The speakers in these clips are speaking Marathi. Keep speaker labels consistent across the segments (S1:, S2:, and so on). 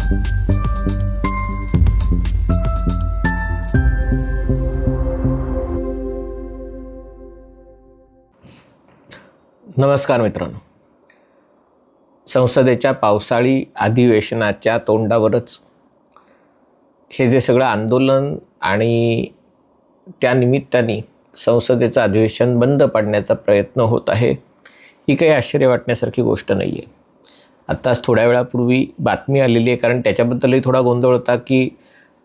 S1: नमस्कार मित्रांनो. संसदेच्या पावसाळी अधिवेशनाच्या तोंडावरच हे जे सगळं आंदोलन आणि त्या निमित्ताने संसदेचं अधिवेशन बंद पाडण्याचा प्रयत्न होत आहे, ही काही आश्चर्य वाटण्यासारखी गोष्ट नाही आहे. आत्ताच थोड्या वेळापूर्वी बातमी आलेली आहे, कारण त्याच्याबद्दलही थोडा गोंधळ होता की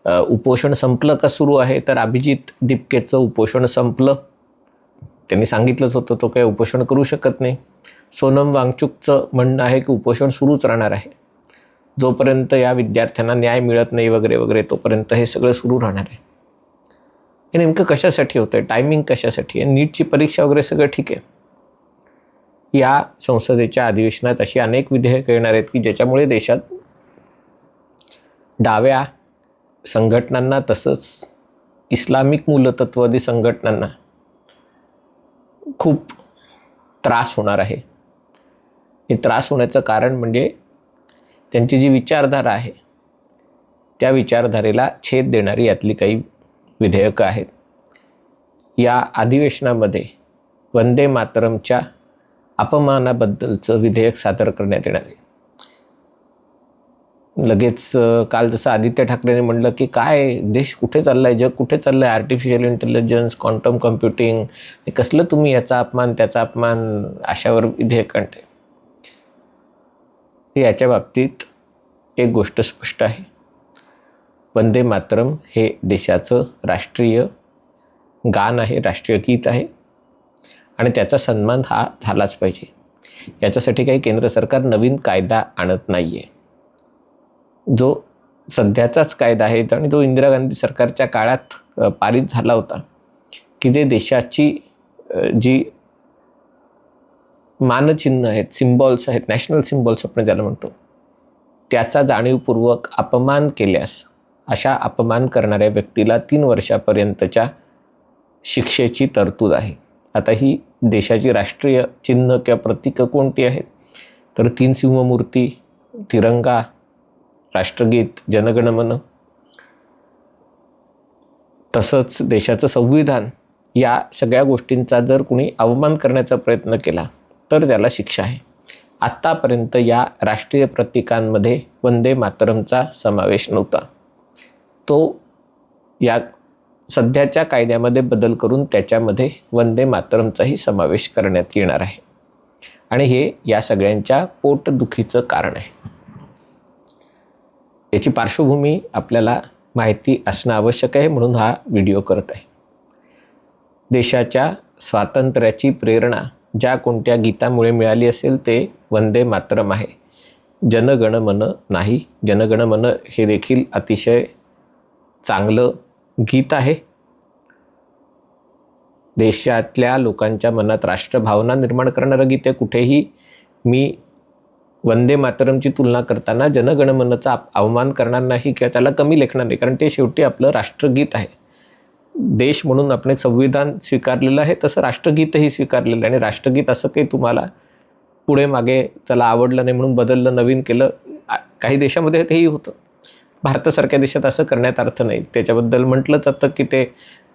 S1: उपोषण संपलं का सुरू आहे. तर अभिजित दीपकेचं उपोषण संपलं. त्यांनी सांगितलंच होतं तो काही उपोषण करू शकत नाही. सोनम वांगचुकचं म्हणणं आहे की उपोषण सुरूच राहणार आहे, जोपर्यंत या विद्यार्थ्यांना न्याय मिळत नाही वगैरे वगैरे, तोपर्यंत हे सगळं सुरू राहणार आहे. हे नेमकं कशासाठी होतं आहे, टायमिंग कशासाठी आहे? नीटची परीक्षा वगैरे सगळं ठीक आहे. या संसदेच्या अधिवेशनात अशी अनेक विधेयकं येणार आहेत की ज्याच्यामुळे देशात डाव्या संघटनांना तसंच इस्लामिक मूलतत्ववादी संघटनांना खूप त्रास होणार आहे. हे त्रास होण्याचं कारण म्हणजे त्यांची जी विचारधारा आहे त्या विचारधारेला छेद देणारी यातली काही विधेयकं आहेत. या अधिवेशनामध्ये वंदे मातरमच्या अपमानाबद्दलचं विधेयक सादर करण्यात येणार आहे. लगेच काल जसं आदित्य ठाकरेंनी म्हटलं की काय देश कुठे चालला आहे, जग कुठे चाललं आहे, आर्टिफिशियल इंटेलिजन्स, क्वांटम कम्प्युटिंग, कसलं तुम्ही याचा अपमान त्याचा अपमान अशावर विधेयक आणते. याच्या बाबतीत एक गोष्ट स्पष्ट आहे, वंदे मातरम हे देशाचं राष्ट्रीय गान आहे, राष्ट्रीय गीत आहे आणि त्याचा सन्मान हा झालाच पाहिजे. याच्यासाठी काही केंद्र सरकार नवीन कायदा आणत नाही आहे. जो सध्याचाच कायदा आहे आणि तो इंदिरा गांधी सरकारच्या काळात पारित झाला होता की जे देशाची जी मानचिन्ह आहेत, सिम्बॉल्स आहेत, नॅशनल सिम्बॉल्स आपण ज्याला म्हणतो, त्याचा जाणीवपूर्वक अपमान केल्यास अशा अपमान करणाऱ्या व्यक्तीला 3 वर्षापर्यंतच्या शिक्षेची तरतूद आहे. आता ही देशाची राष्ट्रीय चिन्ह किंवा प्रतीकं कोणती आहेत, तर 3 सिंहमूर्ती, तिरंगा, राष्ट्रगीत, जनगणमन, तसंच देशाचं संविधान, या सगळ्या गोष्टींचा जर कुणी अवमान करण्याचा प्रयत्न केला तर त्याला शिक्षा आहे. आत्तापर्यंत या राष्ट्रीय प्रतीकांमध्ये वंदे मातरमचा समावेश नव्हता. तो या सध्याच्या कायद्यामध्ये बदल करून त्याच्यामध्ये वंदे मातरमचाही समावेश करण्यात येणार आहे आणि हे या सगळ्यांच्या पोटदुखीचं कारण आहे. याची पार्श्वभूमी आपल्याला माहिती असणं आवश्यक आहे, म्हणून हा व्हिडिओ करत आहे. देशाच्या स्वातंत्र्याची प्रेरणा ज्या कोणत्या गीतामुळे मिळाली असेल ते वंदे मातरम आहे, जनगणमन नाही. जनगणमन हे देखील अतिशय चांगलं गीत आहे. देशातल्या लोकांच्या मनात राष्ट्रभावना निर्माण करणारं गीत आहे. कुठेही मी वंदे मातरमची तुलना करताना जनगणमनचा अवमान करणार नाही किंवा त्याला कमी लेखणार नाही, कारण ते शेवटी आपलं राष्ट्रगीत आहे. देश म्हणून आपण एक संविधान स्वीकारलेलं आहे, तसं राष्ट्रगीतही स्वीकारलेलं आहे. आणि राष्ट्रगीत असं काही तुम्हाला पुढे मागे त्याला आवडलं नाही म्हणून बदललं, नवीन केलं, काही देशामध्ये तेही होतं. भारतासारख्या देशात असं करण्यात अर्थ नाही. त्याच्याबद्दल म्हटलं जातं की ते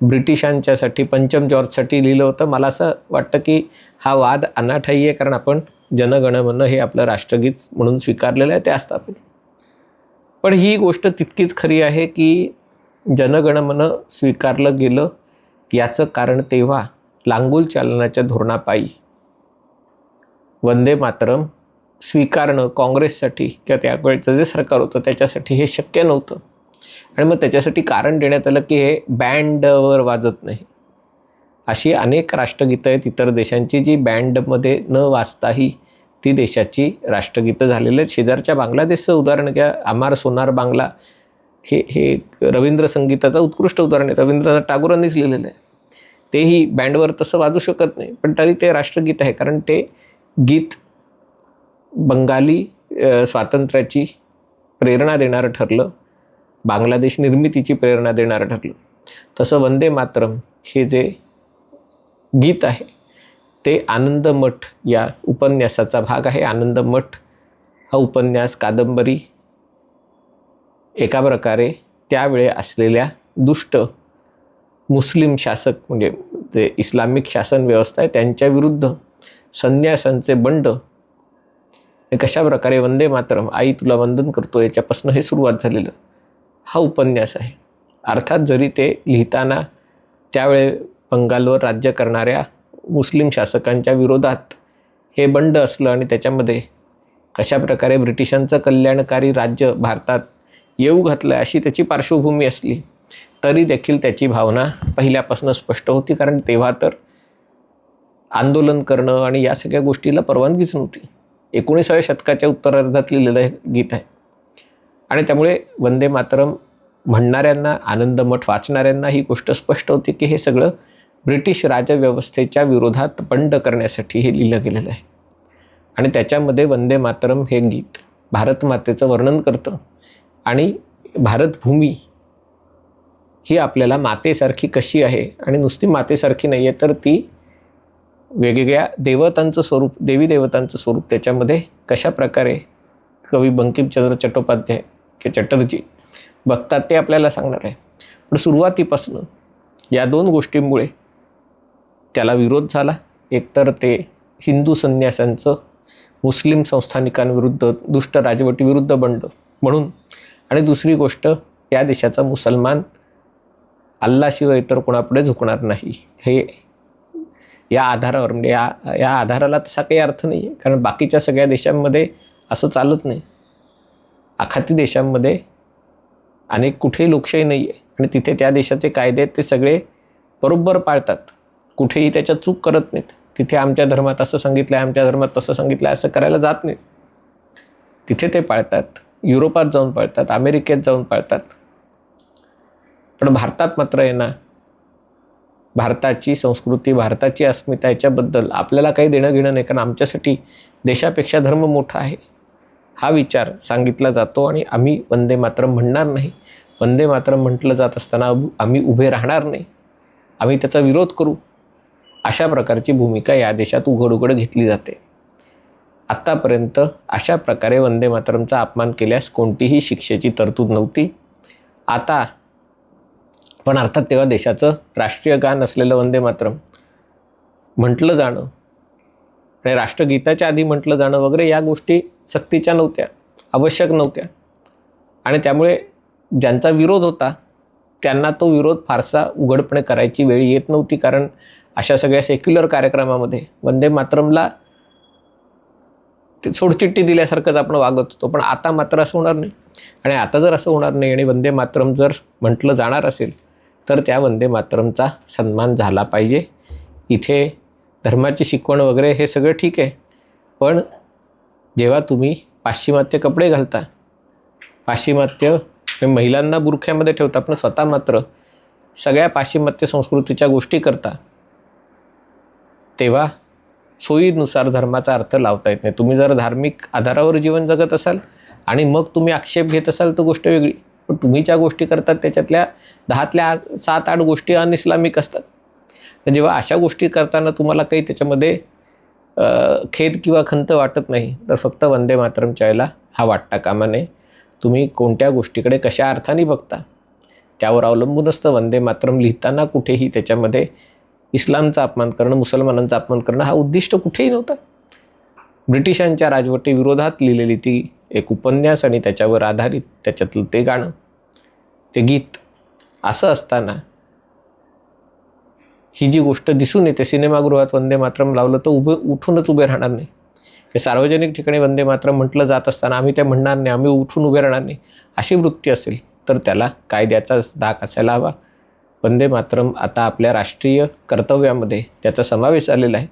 S1: ब्रिटिशांच्यासाठी, पंचम जॉर्जसाठी लिहिलं होतं. मला असं वाटतं की हा वाद अनाठायी आहे, कारण आपण जनगणमन हे आपलं राष्ट्रगीत म्हणून स्वीकारलेलं आहे, ते स्थापित. पण ही गोष्ट तितकीच खरी आहे की जनगणमन स्वीकारलं गेलं याचं कारण तेव्हा लांगुल चालनाच्या धोरणापायी वंदे मातरम स्वीकारणं काँग्रेससाठी किंवा त्यावेळचं जे सरकार होतं त्याच्यासाठी हे शक्य नव्हतं. आणि मग त्याच्यासाठी कारण देण्यात आलं की हे बँडवर वाजत नाही. अशी अनेक राष्ट्रगीतं आहेत इतर देशांची जी बँडमध्ये न वाजताही ती देशाची राष्ट्रगीतं झालेली आहेत. शेजारच्या बांगलादेशचं उदाहरण घ्या, अमार सोनार बांगला, हे रवींद्र संगीताचं उत्कृष्ट उदाहरण आहे. रवींद्रनाथ टागोरांनीच लिहिलेलं आहे. तेही बँडवर तसं वाजू शकत नाही, पण तरी ते राष्ट्रगीत आहे, कारण ते गीत बंगाली स्वातंत्र्याची प्रेरणा देणारं ठरलं, बांगलादेश निर्मितीची प्रेरणा देणारं ठरलं. तसं वंदे मातरम हे जे गीत आहे ते आनंदमठ या उपन्यासाचा भाग आहे. आनंदमठ हा उपन्यास, कादंबरी एका प्रकारे त्यावेळे असलेल्या दुष्ट मुस्लिम शासक म्हणजे ते इस्लामिक शासन व्यवस्था आहे त्यांच्या विरुद्ध संन्यासांचे बंड कशा प्रकारे वंदे मातरम आई तुला वंदन करतो याच्यापासून हे सुरुवात झालेलं हा उपन्यास आहे. अर्थात जरी ते लिहिताना त्यावेळे बंगालवर राज्य करणाऱ्या मुस्लिम शासकांच्या विरोधात हे बंड असलं आणि त्याच्यामध्ये कशा प्रकारे ब्रिटिशांचं कल्याणकारी राज्य भारतात येऊ घातलं अशी त्याची पार्श्वभूमी असली तरी देखील त्याची भावना पहिल्यापासून स्पष्ट होती. कारण तेव्हा तर आंदोलन करणं आणि या सगळ्या गोष्टीला परवानगीच नव्हती. 19व्या शतकाच्या उत्तरार्धात लिहिलेलं हे गीत आहे आणि त्यामुळे वंदे मातरम म्हणणाऱ्यांना आनंदमठ वाचणाऱ्यांना ही गोष्ट स्पष्ट होती की हे सगळं ब्रिटिश राजव्यवस्थेच्या विरोधात बंड करण्यासाठी हे लिहिलं गेलेलं आहे. आणि त्याच्यामध्ये वंदे मातरम हे गीत भारतमातेचं वर्णन करतं आणि भारतभूमी ही आपल्याला मातेसारखी कशी आहे आणि नुसती मातेसारखी नाही आहे तर ती वेगवेगळ्या देवतांचं स्वरूप देवी देवतांचं स्वरूप त्याच्यामध्ये कशा प्रकारे कवी बंकिमचंद्र चट्टोपाध्याय की चटर्जी बघतात ते आपल्याला सांगणार आहे. पण सुरुवातीपासून या दोन गोष्टींमुळे त्याला विरोध झाला. एकतर ते हिंदू संन्यासांचं मुस्लिम संस्थानिकांविरुद्ध दुष्ट राजवटीविरुद्ध बंड म्हणून आणि दुसरी गोष्ट या देशाचा मुसलमान अल्लाशिवाय इतर कोणापुढे झुकणार नाही हे या आधारावर म्हणजे या आधाराला तसा काही अर्थ नाही आहे. कारण बाकीच्या सगळ्या देशांमध्ये असं चालत नाही. आखाती देशांमध्ये अनेक कुठेही लोकशाही नाही आहे आणि तिथे त्या देशाचे कायदे आहेत ते सगळे बरोबर पाळतात. कुठेही त्याच्यात चूक करत नाहीत. तिथे आमच्या धर्मात असं सांगितलं आहे आमच्या धर्मात तसं सांगितलं आहे असं करायला जात नाहीत. तिथे ते पाळतात. युरोपात जाऊन पाळतात, अमेरिकेत जाऊन पाळतात. पण भारतात मात्र आहे ना भारताची संस्कृती भारताची अस्मिता याच्याबद्दल आपल्याला काही देणं घेणं नाही. कारण आमच्यासाठी देशापेक्षा धर्म मोठा आहे हा विचार सांगितला जातो आणि आम्ही वंदे मातरम म्हणणार नाही. वंदे मातरम म्हटलं जात असताना आम्ही उभे राहणार नाही, आम्ही त्याचा विरोध करू अशा प्रकारची भूमिका या देशात उघड उघड घेतली जाते. आत्तापर्यंत अशा प्रकारे वंदे मातरमचा अपमान केल्यास कोणतीही शिक्षेची तरतूद नव्हती. आता पण अर्थात तेव्हा देशाचं राष्ट्रीय गान असलेलं वंदे मातरम म्हटलं जाणं आणि राष्ट्रगीताच्या आधी म्हटलं जाणं वगैरे या गोष्टी सक्तीच्या नव्हत्या, आवश्यक नव्हत्या. आणि त्यामुळे ज्यांचा विरोध होता त्यांना तो विरोध फारसा उघडपणे करायची वेळ येत नव्हती. कारण अशा सगळ्या सेक्युलर कार्यक्रमामध्ये वंदे मातरमला ते सोडचिठ्ठी दिल्यासारखंच आपण वागत होतो. पण आता मात्र असं होणार नाही. आणि आता जर असं होणार नाही आणि वंदे मातरम जर म्हटलं जाणार असेल तर त्या वंदे मातरमचा सन्मान झाला पाहिजे. इथे धर्माची शिकवण वगैरे हे सगळं ठीक आहे. पण जेव्हा तुम्ही पाश्चिमात्य कपडे घालता, पाश्चिमात्य महिलांना बुरख्यामध्ये ठेवता पण स्वतः मात्र सगळ्या पाश्चिमात्य संस्कृतीच्या गोष्टी करता, तेव्हा सोयीनुसार धर्माचा अर्थ लावता येत नाही. तुम्ही जर धार्मिक आधारावर जीवन जगत असाल आणि मग तुम्ही आक्षेप घेत असाल तर गोष्ट वेगळी. पण तुम्ही ज्या गोष्टी करतात त्याच्यातल्या 10तल्या 7-8 गोष्टी अनइस्लामिक असतात. तर जेव्हा अशा गोष्टी करताना तुम्हाला काही त्याच्यामध्ये खेद किंवा खंत वाटत नाही तर फक्त वंदे मातरमच्या वेळेला हा वाटता कामा नये. तुम्ही कोणत्या गोष्टीकडे कशा अर्थाने बघता त्यावर अवलंबून असतं. वंदे मातरम लिहिताना कुठेही त्याच्यामध्ये इस्लामचा अपमान करणं, मुसलमानांचा अपमान करणं हा उद्दिष्ट कुठेही नव्हता. ब्रिटिशांच्या राजवटीविरोधात लिहिलेली ती एक उपन्यास आणि त्याच्यावर आधारित त्याच्यातलं ते गाणं, ते गीत. असं असताना ही जी गोष्ट दिसून येते सिनेमागृहात वंदे मातरम लावलं तर उठूनच उभे राहणार नाही. हे सार्वजनिक ठिकाणी वंदे मातरम म्हटलं जात असताना आम्ही ते म्हणणार नाही, आम्ही उठून उभे राहणार नाही अशी वृत्ती असेल तर त्याला कायद्याचा धाक असायला हवा. वंदे मातरम आता आपल्या राष्ट्रीय कर्तव्यामध्ये त्याचा समावेश झालेला आहे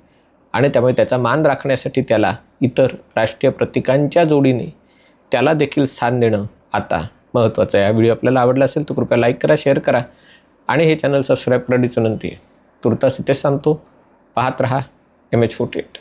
S1: आणि त्यामुळे त्याचा मान राखण्यासाठी त्याला इतर राष्ट्रीय प्रतीकांच्या जोडीने त्याला देखील स्थान देणं आता महत्त्वाचं आहे. हा व्हिडिओ आपल्याला आवडला असेल तर कृपया लाईक करा, शेअर करा आणि हे चॅनल सबस्क्राईब करण्याची विनंती आहे. तुर्तास इथेच सांगतो. पाहत रहा MH48.